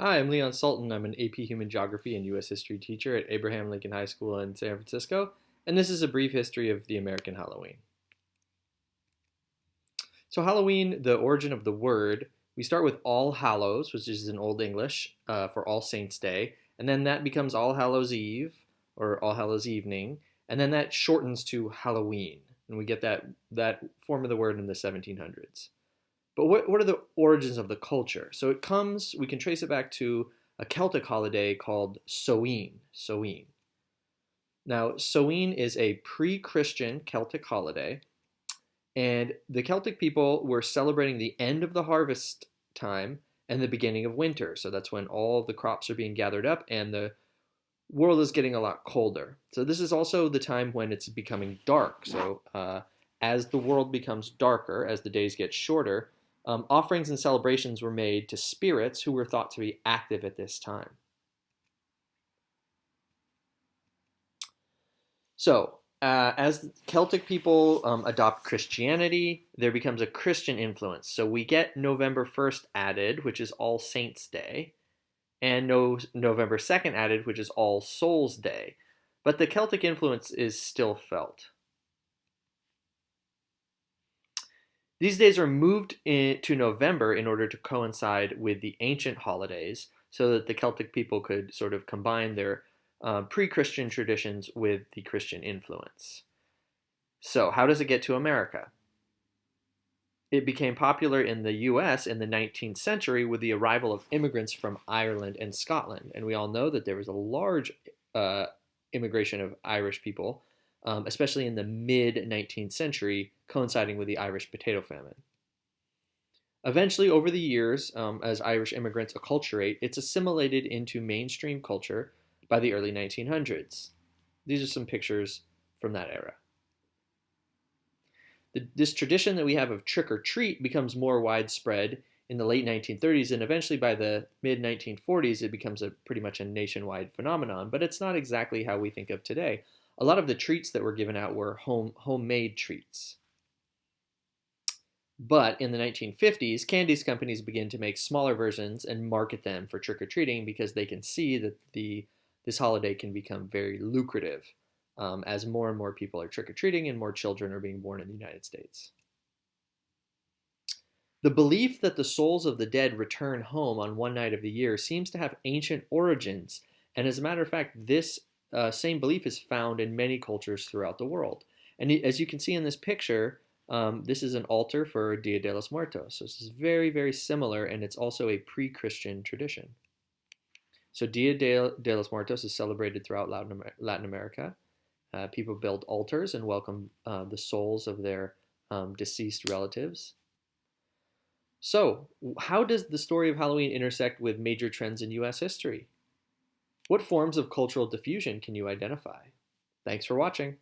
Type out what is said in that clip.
Hi, I'm Leon Sultan. I'm an AP Human Geography and U.S. History teacher at Abraham Lincoln High School in San Francisco, and this is a brief history of the American Halloween. So, Halloween, the origin of the word, we start with All Hallows, which is in Old English for All Saints' Day, and then that becomes All Hallows Eve or All Hallows Evening, and then that shortens to Halloween, and we get that form of the word in the 1700s. But what are the origins of the culture? So we can trace it back to a Celtic holiday called Samhain. Samhain. Now, Samhain is a pre-Christian Celtic holiday, and the Celtic people were celebrating the end of the harvest time and the beginning of winter. So that's when all of the crops are being gathered up and the world is getting a lot colder. So this is also the time when it's becoming dark. So as the world becomes darker, as the days get shorter, offerings and celebrations were made to spirits who were thought to be active at this time. So, as Celtic people adopt Christianity, there becomes a Christian influence. So we get November 1st added, which is All Saints' Day, and November 2nd added, which is All Souls' Day. But the Celtic influence is still felt. These days are moved to November in order to coincide with the ancient holidays so that the Celtic people could sort of combine their pre-Christian traditions with the Christian influence. So, how does it get to America? It became popular in the US in the 19th century with the arrival of immigrants from Ireland and Scotland. And we all know that there was a large uh, immigration of Irish people, especially in the mid 19th century, coinciding with the Irish potato famine. Eventually, over the years, as Irish immigrants acculturate, it's assimilated into mainstream culture by the early 1900s. These are some pictures from that era. This tradition that we have of trick or treat becomes more widespread in the late 1930s, and eventually by the mid 1940s, it becomes pretty much a nationwide phenomenon. But it's not exactly how we think of today. A lot of the treats that were given out were homemade treats. But in the 1950s, candies companies begin to make smaller versions and market them for trick or treating because they can see that this holiday can become very lucrative as more and more people are trick or treating and more children are being born in the United States. The belief that the souls of the dead return home on one night of the year seems to have ancient origins, and as a matter of fact, this same belief is found in many cultures throughout the world. And as you can see in this picture, this is an altar for Dia de los Muertos. So this is very, very similar, and it's also a pre-Christian tradition. So Dia de los Muertos is celebrated throughout Latin America. People build altars and welcome the souls of their deceased relatives. So, how does the story of Halloween intersect with major trends in US history? What forms of cultural diffusion can you identify? Thanks for watching.